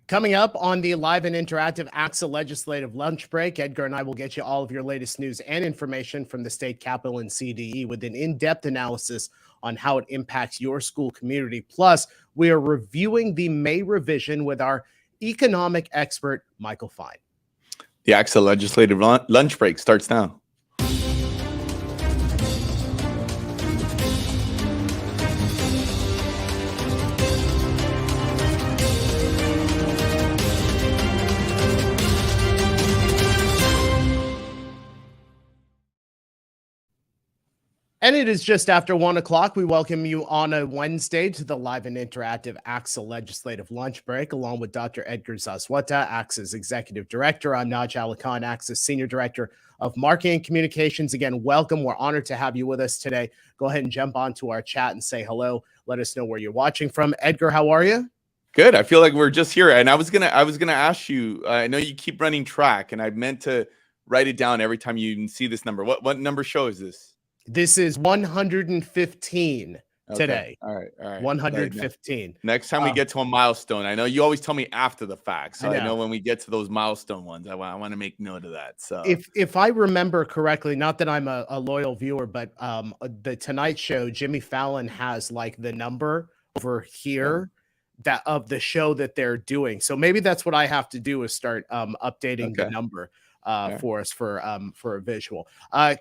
Coming up on the live and interactive ACSA Legislative Lunch Break, Edgar and I will get you all of your latest news and information from the state capitol and CDE with an in-depth analysis on how it impacts your school community. Plus, we are reviewing the May revision with our economic expert, Michael Fine. The ACSA Legislative Lunch Break starts now. And it is just after 1 o'clock. We welcome you on a Wednesday to the live and interactive ACSA Legislative Lunch Break, along with Dr. Edgar Zaswata, ACSA's Executive Director. I'm Naj Alikan, ACSA's Senior Director of Marketing and Communications. Again, welcome. We're honored to have you with us today. Go ahead and jump onto our chat and say hello. Let us know where you're watching from. Edgar, how are you? Good. I feel like we're just here. And I was gonna ask you, I know you keep running track, and I meant to write it down every time you see this number. What number show is this? This is 115 today. All right. 115. Next time we get to a milestone, I know you always tell me after the fact, so I know when we get to those milestone ones, I want to make note of that. So if I remember correctly, not that I'm a loyal viewer, but the Tonight Show, Jimmy Fallon has like the number over here that of the show that they're doing. So maybe that's what I have to do is start updating the number. For us for a visual.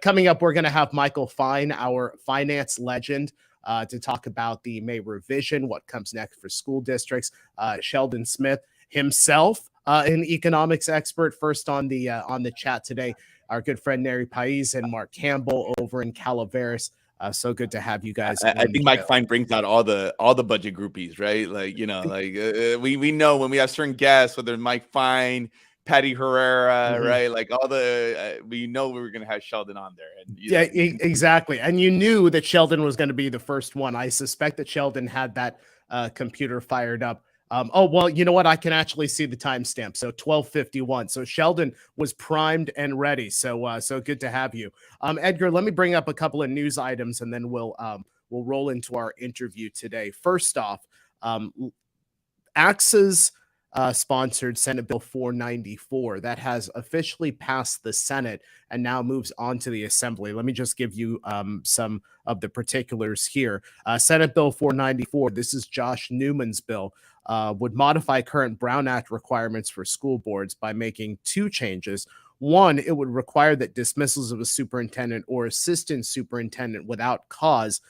Coming up, we're going to have Michael Fine, our finance legend, to talk about the May revision, what comes next for school districts. Sheldon Smith himself, an economics expert, first on the chat today. Our good friend Neri Pais and Mark Campbell over in Calaveras. So good to have you guys. I think Mike Fine brings out all the budget groupies, right? Like we know when we have certain guests, whether Mike Fine, Patty Herrera, right? Like all the we know we were going to have Sheldon on there. And exactly. And you knew that Sheldon was going to be the first one. I suspect that Sheldon had that computer fired up. Oh, well, you know what? I can actually see the timestamp. So 12:51. So Sheldon was primed and ready. So good to have you. Edgar, let me bring up a couple of news items and then we'll roll into our interview today. First off, ACSA's sponsored Senate Bill 494 that has officially passed the Senate and now moves on to the Assembly. Let me just give you some of the particulars here. Senate Bill 494, this is Josh Newman's bill, would modify current Brown Act requirements for school boards by making two changes. One, it would require that dismissals of a superintendent or assistant superintendent without cause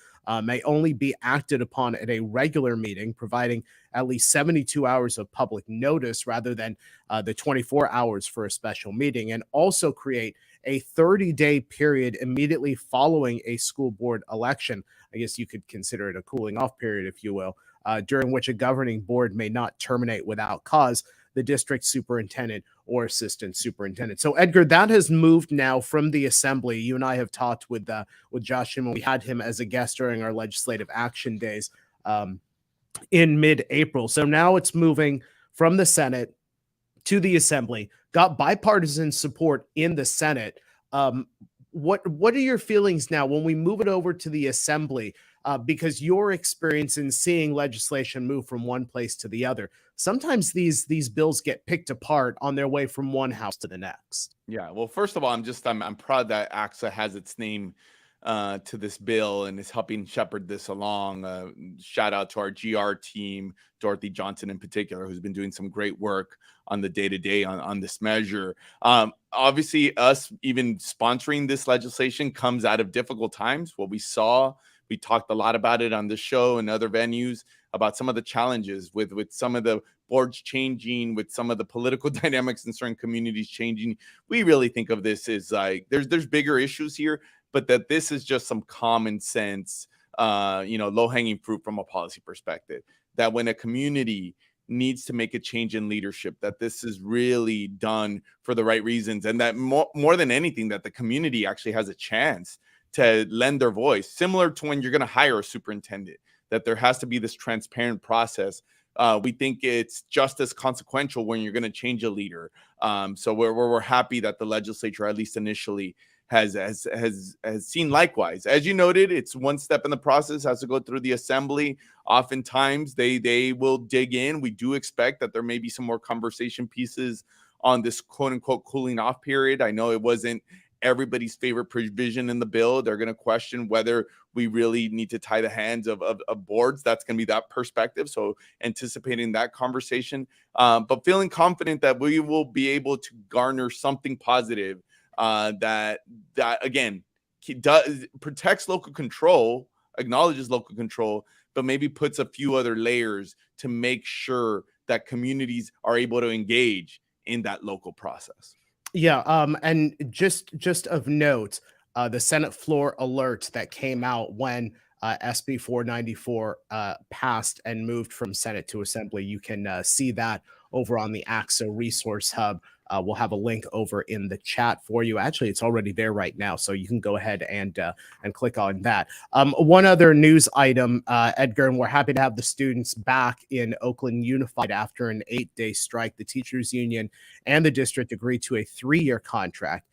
may only be acted upon at a regular meeting, providing at least 72 hours of public notice rather than the 24 hours for a special meeting, and also create a 30-day period immediately following a school board election. I guess you could consider it a cooling off period, if you will, during which a governing board may not terminate without cause the district superintendent or assistant superintendent. So, Edgar, that has moved now from the Assembly. You and I have talked with Josh Newman. We had him as a guest during our legislative action days in mid-April. So now it's moving from the Senate to the Assembly. Got bipartisan support in the Senate. What are your feelings now when we move it over to the Assembly? Because your experience in seeing legislation move from one place to the other, sometimes these bills get picked apart on their way from one house to the next. Yeah. Well, first of all, I'm proud that ACSA has its name to this bill and is helping shepherd this along. Shout out to our GR team, Dorothy Johnson in particular, who's been doing some great work on the day-to-day on this measure. Obviously, us even sponsoring this legislation comes out of difficult times. What we saw, we talked a lot about it on this show and other venues about some of the challenges with some of the boards changing, with some of the political dynamics in certain communities changing. We really think of this as like there's bigger issues here, but that this is just some common sense, low-hanging fruit from a policy perspective. That when a community needs to make a change in leadership, that this is really done for the right reasons, and that more than anything, that the community actually has a chance to lend their voice, similar to when you're going to hire a superintendent, that there has to be this transparent process. We think it's just as consequential when you're going to change a leader. So we're happy that the legislature, at least initially, has seen likewise. As you noted, it's one step in the process, has to go through the assembly. Oftentimes they will dig in. We do expect that there may be some more conversation pieces on this quote unquote cooling off period. I know it wasn't everybody's favorite provision in the bill. They're going to question whether we really need to tie the hands of boards. That's going to be that perspective. So anticipating that conversation, but feeling confident that we will be able to garner something positive that again protects local control, acknowledges local control, but maybe puts a few other layers to make sure that communities are able to engage in that local process. Yeah, and just of note, the Senate floor alert that came out when SB 494 passed and moved from Senate to Assembly. You can see that over on the ACSA Resource Hub. We'll have a link over in the chat for you. Actually, it's already there right now, so you can go ahead and click on that. One other news item, Edgar, and we're happy to have the students back in Oakland Unified after an 8-day strike. The teachers union and the district agreed to a 3-year contract.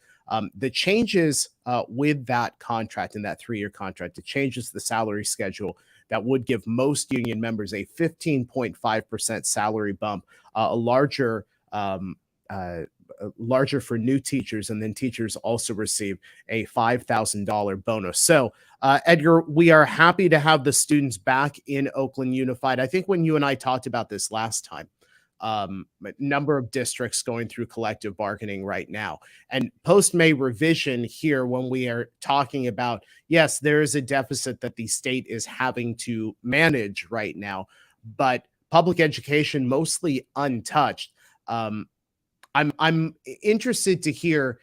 The changes with that contract, in that 3-year contract, it changes the salary schedule that would give most union members a 15.5% salary bump, a larger for new teachers, and then teachers also receive a $5,000 bonus. So, Edgar, we are happy to have the students back in Oakland Unified. I think when you and I talked about this last time, a number of districts going through collective bargaining right now, and post-May revision here, when we are talking about, yes, there is a deficit that the state is having to manage right now, but public education mostly untouched. I'm interested to hear,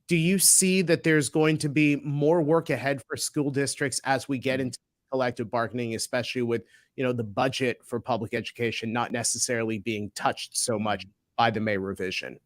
do you see that there's going to be more work ahead for school districts as we get into collective bargaining, especially with, the budget for public education not necessarily being touched so much by the May revision?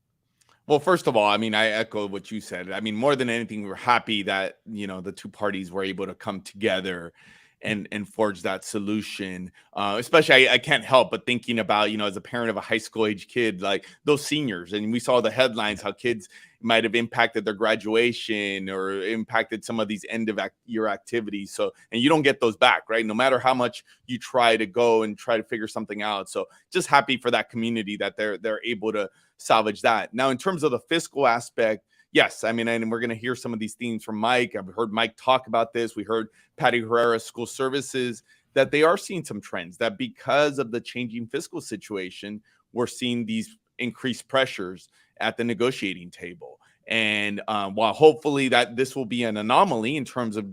Well, first of all, I mean, I echo what you said. I mean, more than anything, we're happy that, the two parties were able to come together and forge that solution. Especially, I can't help but thinking about, as a parent of a high school age kid, like those seniors, and we saw the headlines, how kids might have impacted their graduation or impacted some of these end of year activities. So, and you don't get those back, right? No matter how much you try to go and try to figure something out. So just happy for that community that they're able to salvage that. Now, in terms of the fiscal aspect, yes, I mean, and we're going to hear some of these themes from Mike. I've heard Mike talk about this. We heard Patty Herrera, School Services, that they are seeing some trends, that because of the changing fiscal situation, we're seeing these increased pressures at the negotiating table. And while hopefully that this will be an anomaly in terms of,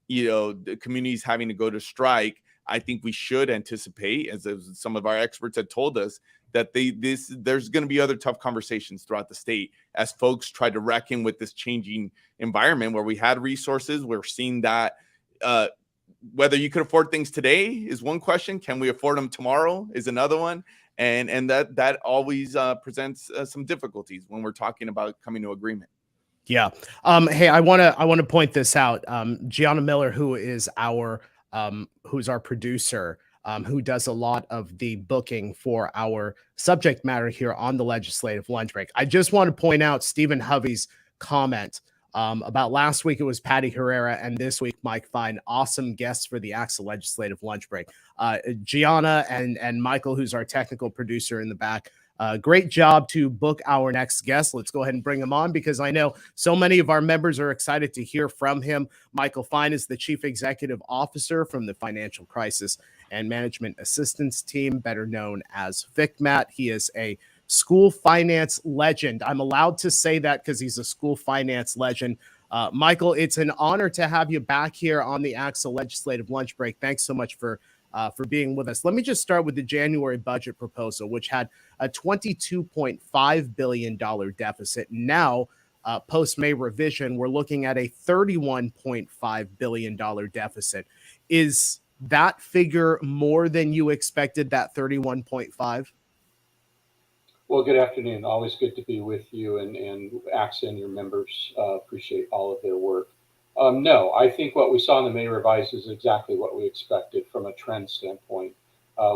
the communities having to go to strike, I think we should anticipate, as some of our experts have told us, that there's going to be other tough conversations throughout the state as folks try to reckon with this changing environment where we had resources. We're seeing that whether you could afford things today is one question. Can we afford them tomorrow is another one. And that always presents some difficulties when we're talking about coming to agreement. Yeah. Hey, I want to point this out. Gianna Miller, who's our producer, who does a lot of the booking for our subject matter here on the Legislative Lunch Break. I just want to point out Stephen Hovey's comment about last week. It was Patty Herrera, and this week Mike Fine. Awesome guests for the ACSA Legislative Lunch Break. Gianna and Michael, who's our technical producer in the back. Great job to book our next guest. Let's go ahead and bring him on, because I know so many of our members are excited to hear from him. Michael Fine is the Chief Executive Officer from the Financial Crisis and Management Assistance Team, better known as FCMAT. He is a school finance legend. I'm allowed to say that because he's a school finance legend. Michael, it's an honor to have you back here on the ACSA Legislative Lunch Break. Thanks so much for being with us. Let me just start with the January budget proposal, which had a $22.5 billion deficit. Now, post-May revision, we're looking at a $31.5 billion deficit. Is that figure more than you expected, that 31.5? Well, good afternoon. Always good to be with you and ACSA and your members. Appreciate all of their work. No, I think what we saw in the May revise is exactly what we expected from a trend standpoint.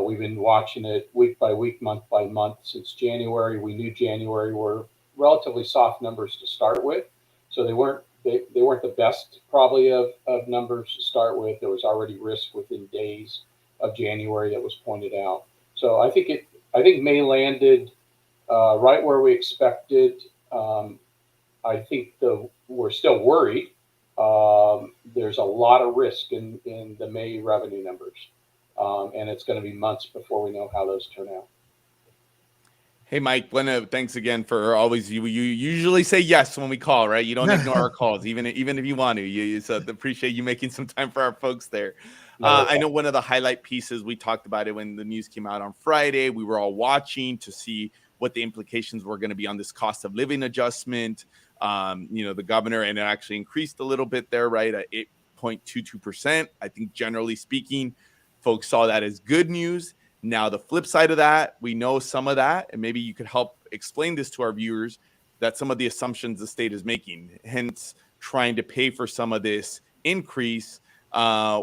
We've been watching it week by week, month by month since January. We knew January were relatively soft numbers to start with, so they weren't they weren't the best probably of numbers to start with. There was already risk within days of January that was pointed out. So I think May landed right where we expected. I think we're still worried. There's a lot of risk in the May revenue numbers, and it's going to be months before we know how those turn out. Hey, Mike, thanks again for always. You usually say yes when we call, right? You don't ignore our calls, even if you want to. So appreciate you making some time for our folks there. I know one of the highlight pieces, we talked about it when the news came out on Friday. We were all watching to see what the implications were going to be on this cost of living adjustment. The governor, and it actually increased a little bit there, right, at 8.22%. I think generally speaking, folks saw that as good news. Now, the flip side of that, we know some of that, and maybe you could help explain this to our viewers, that some of the assumptions the state is making, hence trying to pay for some of this increase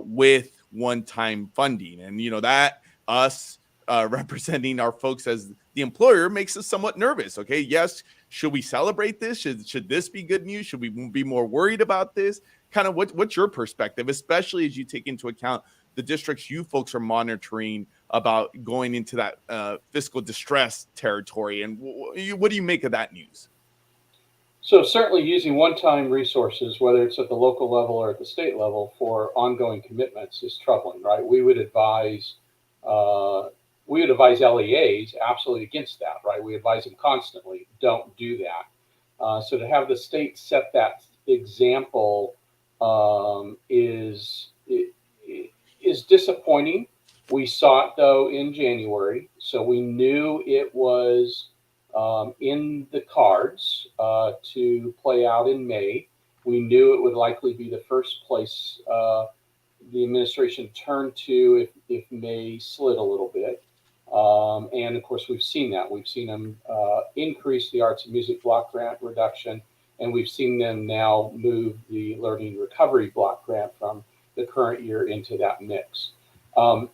with one-time funding. And, that us representing our folks as the employer makes us somewhat nervous. Okay, yes, should we celebrate this? Should this be good news? Should we be more worried about this? Kind of what's your perspective, especially as you take into account the districts you folks are monitoring about going into that fiscal distress territory, and what do you make of that news? So certainly using one-time resources, whether it's at the local level or at the state level, for ongoing commitments is troubling, right? We would advise LEAs absolutely against that, right? We advise them constantly, don't do that. So to have the state set that example is disappointing. We saw it though in January, so we knew it was in the cards to play out in May. We knew it would likely be the first place the administration turned to if May slid a little bit. And of course, we've seen that. We've seen them increase the arts and music block grant reduction, and we've seen them now move the learning recovery block grant from the current year into that mix. Let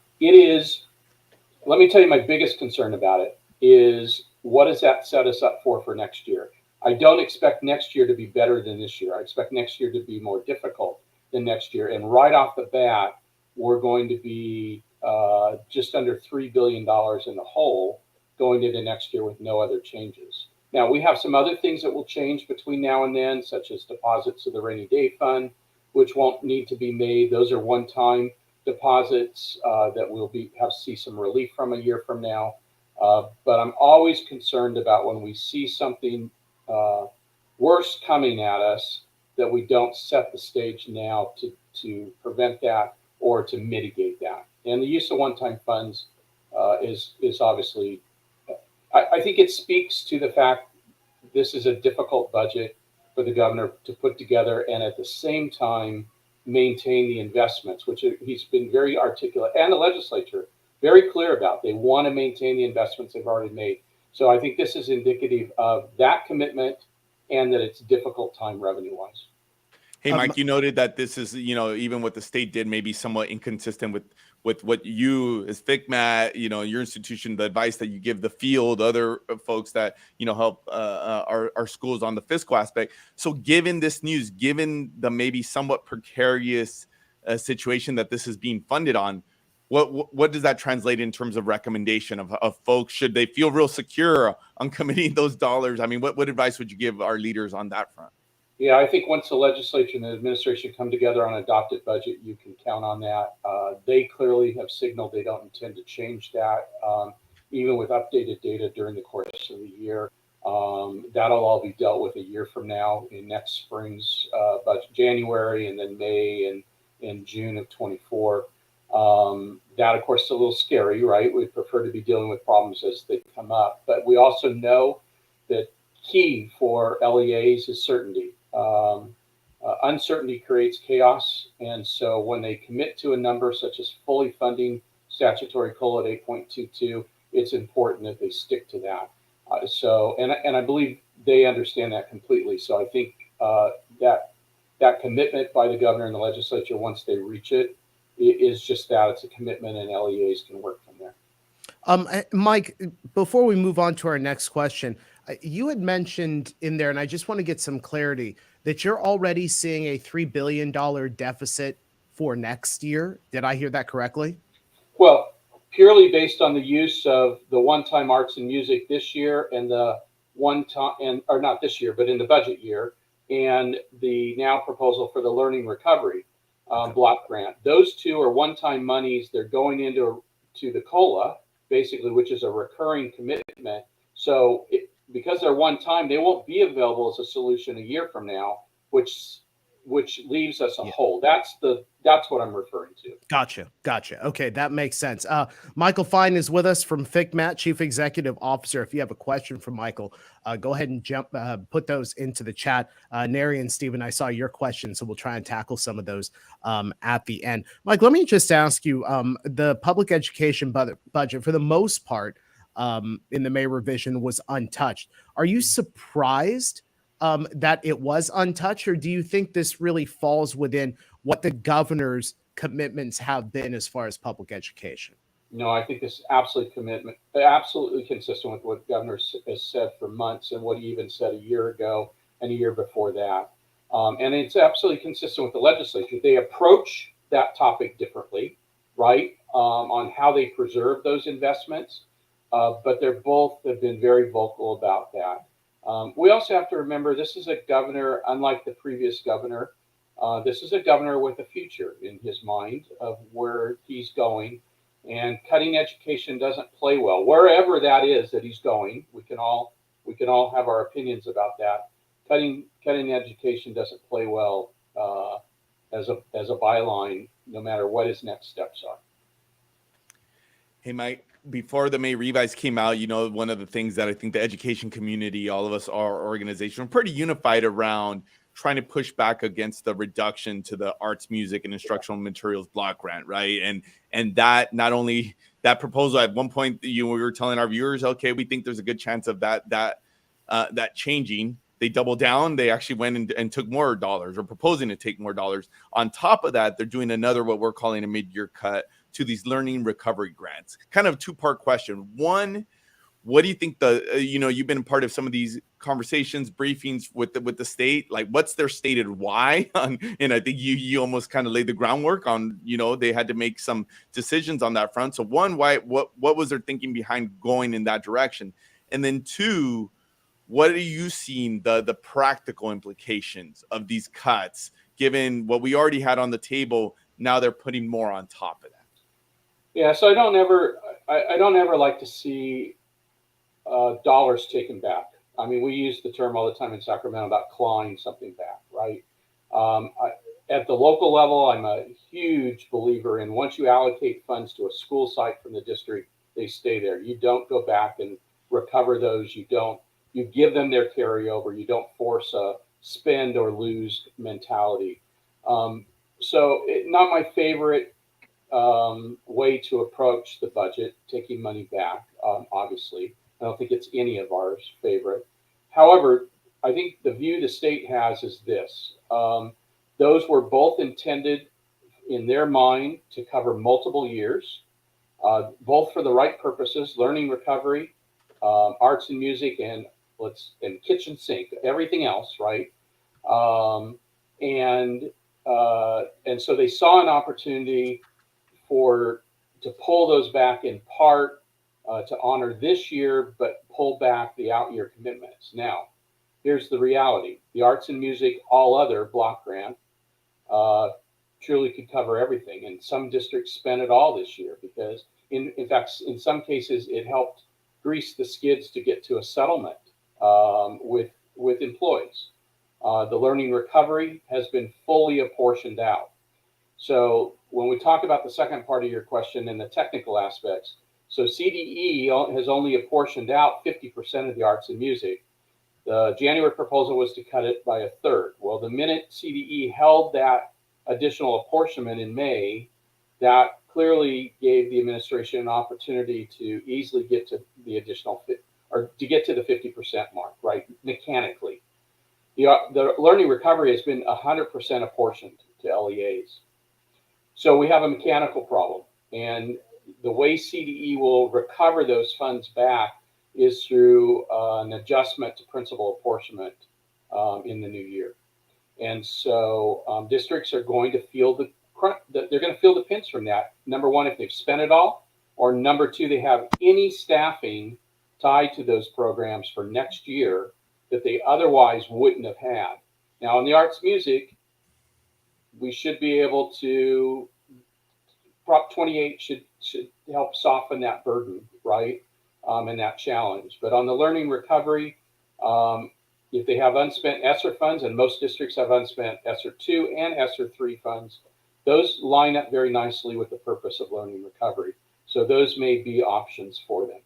me tell you, my biggest concern about it is, what does that set us up for next year? I don't expect next year to be better than this year. I expect next year to be more difficult than next year. And right off the bat, we're going to be just under $3 billion in the hole going into next year with no other changes. Now, we have some other things that will change between now and then, such as deposits to the rainy day fund, which won't need to be made. Those are one-time deposits that we'll see some relief from a year from now. But I'm always concerned about when we see something worse coming at us, that we don't set the stage now to prevent that or to mitigate that. And the use of one-time funds is obviously, I think it speaks to the fact this is a difficult budget for the governor to put together, and at the same time maintain the investments, which he's been very articulate, and the legislature very clear about. They want to maintain the investments they've already made. So I think this is indicative of that commitment, and that it's a difficult time revenue-wise. Hey, Mike, you noted that this is, even what the state did, maybe somewhat inconsistent with what you as FCMAT, your institution, the advice that you give the field, other folks that, help our schools on the fiscal aspect. So given this news, given the maybe somewhat precarious situation that this is being funded on, what does that translate in terms of recommendation of folks? Should they feel real secure on committing those dollars? I mean, what advice would you give our leaders on that front? Yeah, I think once the legislature and the administration come together on an adopted budget, you can count on that. They clearly have signaled they don't intend to change that, even with updated data during the course of the year. That'll all be dealt with a year from now in next spring's budget, January, and then May and June of 24. That, of course, is a little scary, right? We'd prefer to be dealing with problems as they come up. But we also know that key for LEAs is certainty. Uncertainty creates chaos. And so when they commit to a number such as fully funding statutory COLA at 8.22, it's important that they stick to that. And I believe they understand that completely. So I think that commitment by the governor and the legislature, once they reach it, is just that. It's a commitment, and LEAs can work from there. Mike, before we move on to our next question, You had mentioned in there, and I just want to get some clarity, that you're already seeing a $3 billion deficit for next year. Did I hear that correctly? Well, purely based on the use of the one-time arts and music this year and the or not this year, but in the budget year, and the now proposal for the learning recovery block grant. Those two are one-time monies. They're going into the COLA, basically, which is a recurring commitment. So because they're one time, they won't be available as a solution a year from now, which leaves us a hole. That's what I'm referring to. Gotcha. Okay, that makes sense. Michael Fine is with us from FCMAT, Chief Executive Officer. If you have a question for Michael, go ahead and put those into the chat. Neri and Stephen, I saw your questions, so we'll try and tackle some of those at the end. Mike, let me just ask you, the public education budget, for the most part, in the May revision was untouched. Are you surprised that it was untouched, or do you think this really falls within what the governor's commitments have been as far as public education? No, I think this is absolutely consistent with what the governor has said for months and what he even said a year ago and a year before that. And it's absolutely consistent with the legislature. They approach that topic differently, right, on how they preserve those investments. But they're both have been very vocal about that. We also have to remember this is a governor, unlike the previous governor. This is a governor with a future in his mind of where he's going, and cutting education doesn't play well wherever that is that he's going. We can all have our opinions about that. Cutting education doesn't play well as a byline, no matter what his next steps are. Hey, Mike, before the May revise came out, one of the things that I think the education community, all of us, our organization, are pretty unified around trying to push back against the reduction to the arts, music, and instructional materials block grant, right? And that, not only that proposal, at one point, we were telling our viewers, okay, we think there's a good chance of that changing. They doubled down. They actually went and took more dollars, or proposing to take more dollars. On top of that, they're doing another, what we're calling a mid-year cut to these learning recovery grants. Kind of a two-part question. One, what do you think you've been a part of some of these conversations, briefings with the state, like what's their stated why? And I think you almost kind of laid the groundwork on, they had to make some decisions on that front. So one, why, what was their thinking behind going in that direction? And then two, what are you seeing the practical implications of these cuts, given what we already had on the table? Now they're putting more on top of that. Yeah, so I don't ever like to see dollars taken back. I mean, we use the term all the time in Sacramento about clawing something back, right? At the local level, I'm a huge believer in once you allocate funds to a school site from the district, they stay there. You don't go back and recover those. You give them their carryover. You don't force a spend or lose mentality. So not my favorite way to approach the budget, taking money back, obviously. I don't think it's any of ours favorite. However, I think the view the state has is this. Those were both intended in their mind to cover multiple years, both for the right purposes, learning recovery, arts and music, and kitchen sink, everything else, right? And so they saw an opportunity to pull those back in part to honor this year, but pull back the out year commitments. Now, here's the reality. The arts and music, all other block grant, truly could cover everything. And some districts spent it all this year because in fact, in some cases, it helped grease the skids to get to a settlement with employees. The learning recovery has been fully apportioned out. So when we talk about the second part of your question and the technical aspects, so CDE has only apportioned out 50% of the arts and music. The January proposal was to cut it by a third. Well, the minute CDE held that additional apportionment in May, that clearly gave the administration an opportunity to easily get to the additional or to get to the 50% mark, right? Mechanically. The learning recovery has been 100% apportioned to LEAs. So we have a mechanical problem, and the way CDE will recover those funds back is through an adjustment to principal apportionment in the new year. And so districts are going to feel they're going to feel the pinch from that. Number one, if they've spent it all, or number two, they have any staffing tied to those programs for next year that they otherwise wouldn't have had. Now, in the arts music, we should be able to, Prop 28 should help soften that burden, right? And that challenge. But on the learning recovery, if they have unspent ESSER funds, and most districts have unspent ESSER 2 and ESSER 3 funds, those line up very nicely with the purpose of learning recovery. So those may be options for them.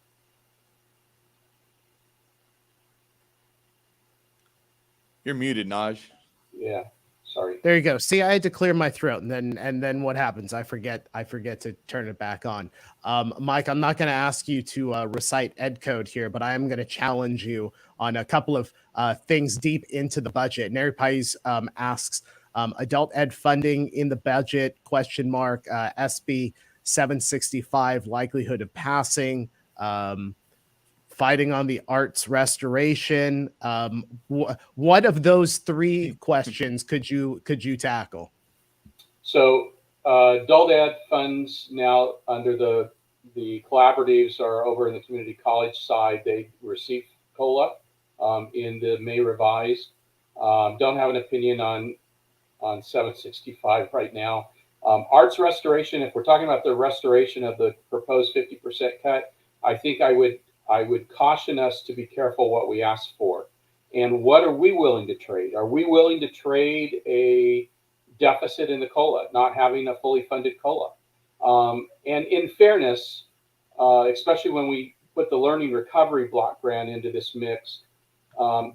You're muted, Naj. Yeah, sorry. There you go. See, I had to clear my throat, and then what happens? I forget to turn it back on. Mike, I'm not going to ask you to recite ed code here, but I am going to challenge you on a couple of things deep into the budget. Nary Pies asks, adult ed funding in the budget, question mark, SB 765, likelihood of passing, fighting on the arts restoration. What of those three questions could you tackle? So adult ed funds now under the collaboratives are over in the community college side. They receive COLA in the May revise. Don't have an opinion on 765 right now. Arts restoration, if we're talking about the restoration of the proposed 50% cut, I think I would caution us to be careful what we ask for. And what are we willing to trade? Are we willing to trade a deficit in the COLA, not having a fully funded COLA? And in fairness, especially when we put the learning recovery block grant into this mix,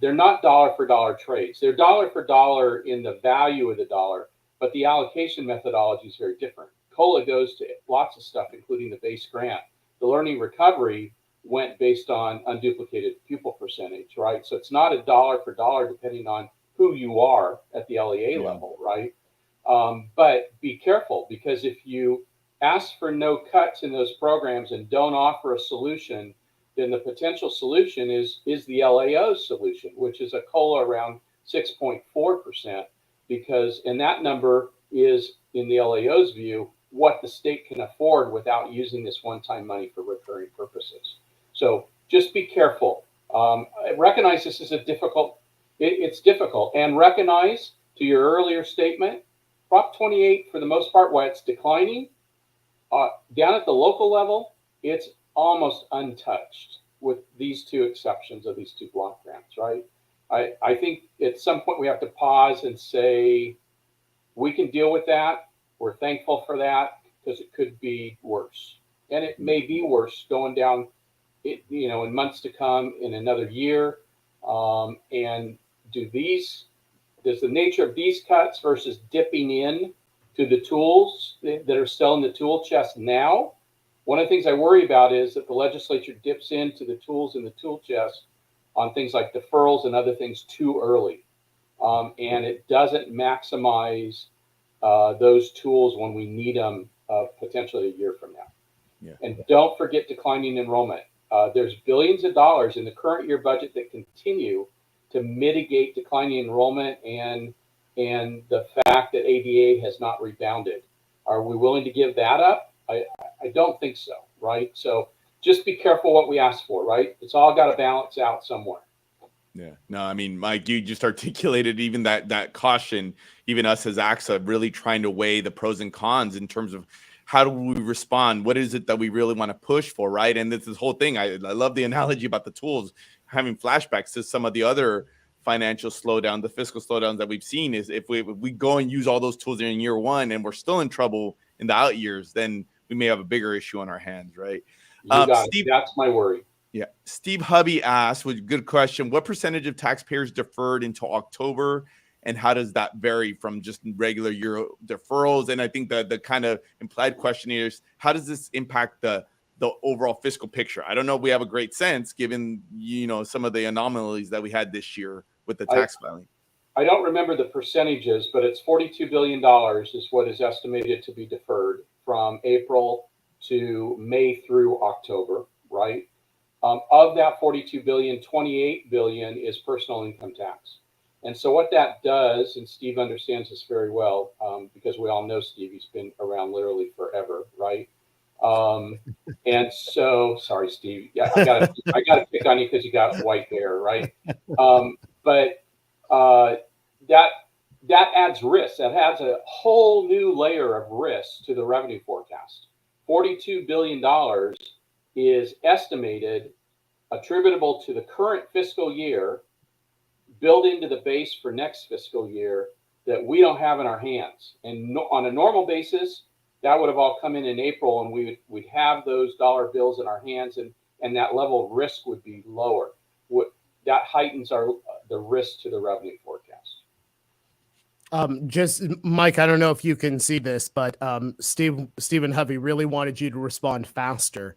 they're not dollar for dollar trades. They're dollar for dollar in the value of the dollar, but the allocation methodology is very different. COLA goes to lots of stuff, including the base grant. The learning recovery went based on unduplicated pupil percentage, right? So it's not a dollar for dollar depending on who you are at the LEA level, right? But be careful, because if you ask for no cuts in those programs and don't offer a solution, then the potential solution is the LAO's solution, which is a COLA around 6.4%, and that number is, in the LAO's view, what the state can afford without using this one-time money for recurring purposes. So just be careful. Recognize this is it's difficult, and recognize, to your earlier statement, Prop 28, for the most part, while it's declining, down at the local level, it's almost untouched, with these two exceptions of these two block grants, right? I think at some point we have to pause and say, we can deal with that. We're thankful for that, because it could be worse. And it may be worse going down, in months to come, in another year. And does the nature of these cuts versus dipping in to the tools that are still in the tool chest now? One of the things I worry about is that the legislature dips into the tools in the tool chest on things like deferrals and other things too early. And it doesn't maximize those tools when we need them potentially a year from now. Yeah. And don't forget declining enrollment. There's billions of dollars in the current year budget that continue to mitigate declining enrollment and the fact that ADA has not rebounded. Are we willing to give that up? I don't think so, right? So just be careful what we ask for, right? It's all got to balance out somewhere. Yeah, no, I mean, Mike, you just articulated even that caution, even us as ACSA really trying to weigh the pros and cons in terms of how do we respond? What is it that we really want to push for, right? And this whole thing, I love the analogy about the tools, having flashbacks to some of the other financial slowdown, the fiscal slowdowns that we've seen. Is if we go and use all those tools in year one and we're still in trouble in the out years, then we may have a bigger issue on our hands, right? Steve, that's my worry. Yeah. Steve Hubby asked, with good question, what percentage of taxpayers deferred until October, and how does that vary from just regular year deferrals? And I think the kind of implied question is, how does this impact the overall fiscal picture? I don't know if we have a great sense given, some of the anomalies that we had this year with the tax filing. I don't remember the percentages, but it's $42 billion is what is estimated to be deferred from April to May through October, right? Of that 42 billion, 28 billion is personal income tax. And so what that does, and Steve understands this very well, because we all know Steve, he's been around literally forever, right? And so, sorry, Steve. Yeah, I gotta pick on you because you got white hair, right? But that adds risk. That adds a whole new layer of risk to the revenue forecast. $42 billion is estimated attributable to the current fiscal year, built into the base for next fiscal year, that we don't have in our hands. And on a normal basis, that would have all come in April, and we'd have those dollar bills in our hands, and that level of risk would be lower. That heightens the risk to the revenue forecast. Just Mike, I don't know if you can see this, but Stephen Hovey really wanted you to respond faster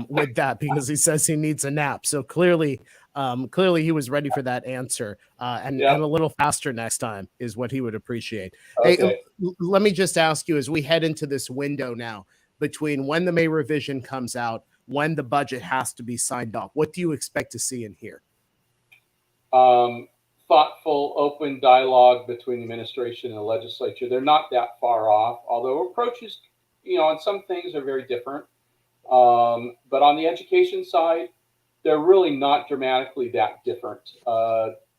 with that, because he says he needs a nap. So clearly he was ready for that answer, and a little faster next time is what he would appreciate. Okay. Hey, let me just ask you, as we head into this window now between when the May revision comes out, when the budget has to be signed off, what do you expect to see and hear? Thoughtful, open dialogue between the administration and the legislature. They're not that far off, although approaches, on some things are very different. But on the education side, they're really not dramatically that different.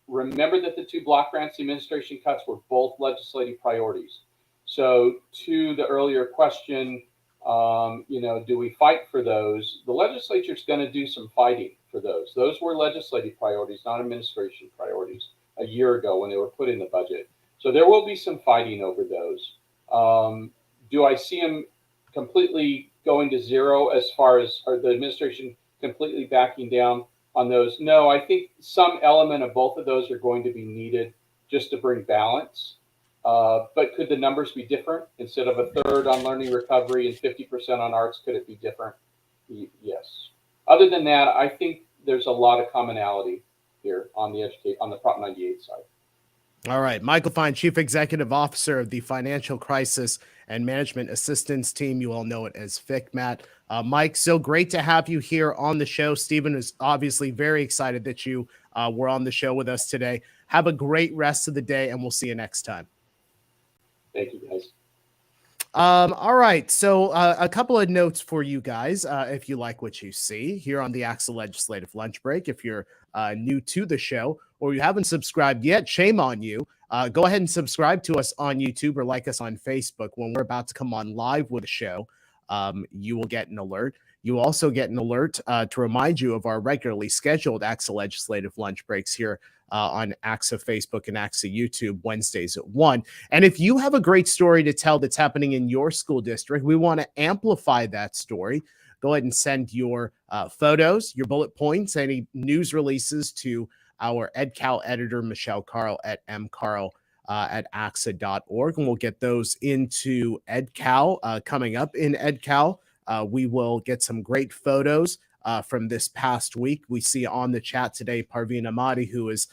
Remember that the two block grants the administration cuts were both legislative priorities. So to the earlier question, do we fight for those? The legislature's going to do some fighting for those. Those were legislative priorities, not administration priorities, a year ago when they were put in the budget. So there will be some fighting over those. Do I see them completely going to zero as far as the administration completely backing down on those? No, I think some element of both of those are going to be needed just to bring balance. But could the numbers be different? Instead of a third on learning recovery and 50% on arts, could it be different? Yes. Other than that, I think there's a lot of commonality here on the Prop 98 side. All right. Michael Fine, Chief Executive Officer of the Financial Crisis and Management Assistance Team. You all know it as FCMAT. Mike, so great to have you here on the show. Stephen is obviously very excited that you were on the show with us today. Have a great rest of the day, and we'll see you next time. Thank you, guys. All right. So a couple of notes for you guys. If you like what you see here on the ACSA Legislative Lunch Break, if you're new to the show or you haven't subscribed yet, shame on you. Go ahead and subscribe to us on YouTube or like us on Facebook. When we're about to come on live with the show, you will get an alert. You also get an alert to remind you of our regularly scheduled ACSA Legislative Lunch Breaks here on ACSA Facebook and ACSA YouTube Wednesdays at 1. And if you have a great story to tell that's happening in your school district, we want to amplify that story. Go ahead and send your photos, your bullet points, any news releases to our EdCal editor, Michelle Carl at mcarl at ACSA.org. And we'll get those into EdCal coming up in EdCal. We will get some great photos from this past week. We see on the chat today Parveen Ahmadi, who is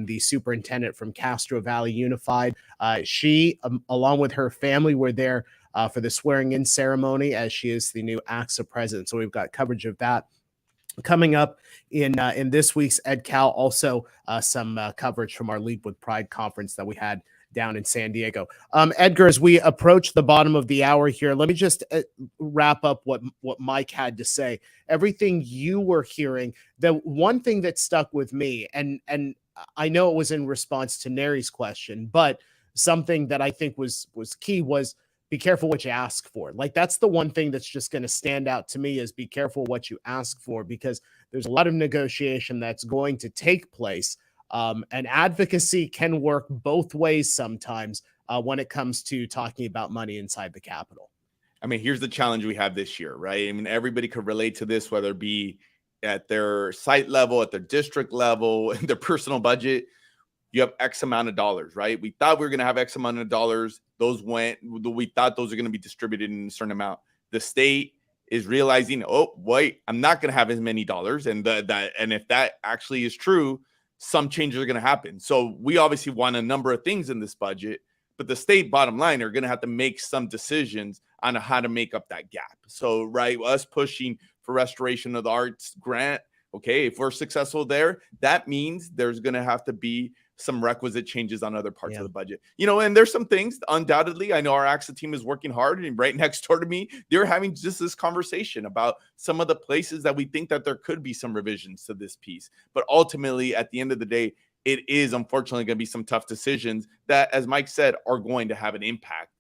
the superintendent from Castro Valley Unified. She, along with her family, were there for the swearing-in ceremony, as she is the new ACSA president. So we've got coverage of that coming up in this week's EdCal. Also, some coverage from our Lead with Pride conference that we had down in San Diego. Edgar, as we approach the bottom of the hour here, let me just wrap up what Mike had to say. Everything you were hearing, the one thing that stuck with me, and I know it was in response to Neri's question, but something that I think was key was be careful what you ask for. Like, that's the one thing that's just going to stand out to me, is be careful what you ask for, because there's a lot of negotiation that's going to take place. And advocacy can work both ways sometimes when it comes to talking about money inside the Capitol. I mean, here's the challenge we have this year, right? I mean, everybody could relate to this, whether it be at their site level, at their district level, in their personal budget. You have X amount of dollars, right? We thought we were going to have X amount of dollars. We thought those are going to be distributed in a certain amount. The state is realizing, oh, wait, I'm not going to have as many dollars. And if that actually is true, some changes are going to happen. So we obviously want a number of things in this budget, but the state, bottom line, are going to have to make some decisions on how to make up that gap. So, right, us pushing for restoration of the arts grant, Okay, if we're successful there, that means there's going to have to be some requisite changes on other parts of the budget. And there's some things, undoubtedly, I know our ACSA team is working hard, and right next door to me, they're having just this conversation about some of the places that we think that there could be some revisions to this piece. But ultimately, at the end of the day, it is unfortunately going to be some tough decisions that, as Mike said, are going to have an impact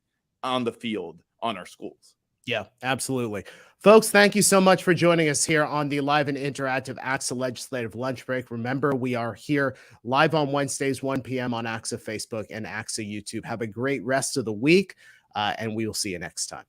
on the field, on our schools. Yeah, absolutely. Folks, thank you so much for joining us here on the live and interactive ACSA Legislative Lunch Break. Remember, we are here live on Wednesdays, 1 p.m. on ACSA Facebook and ACSA YouTube. Have a great rest of the week, and we will see you next time.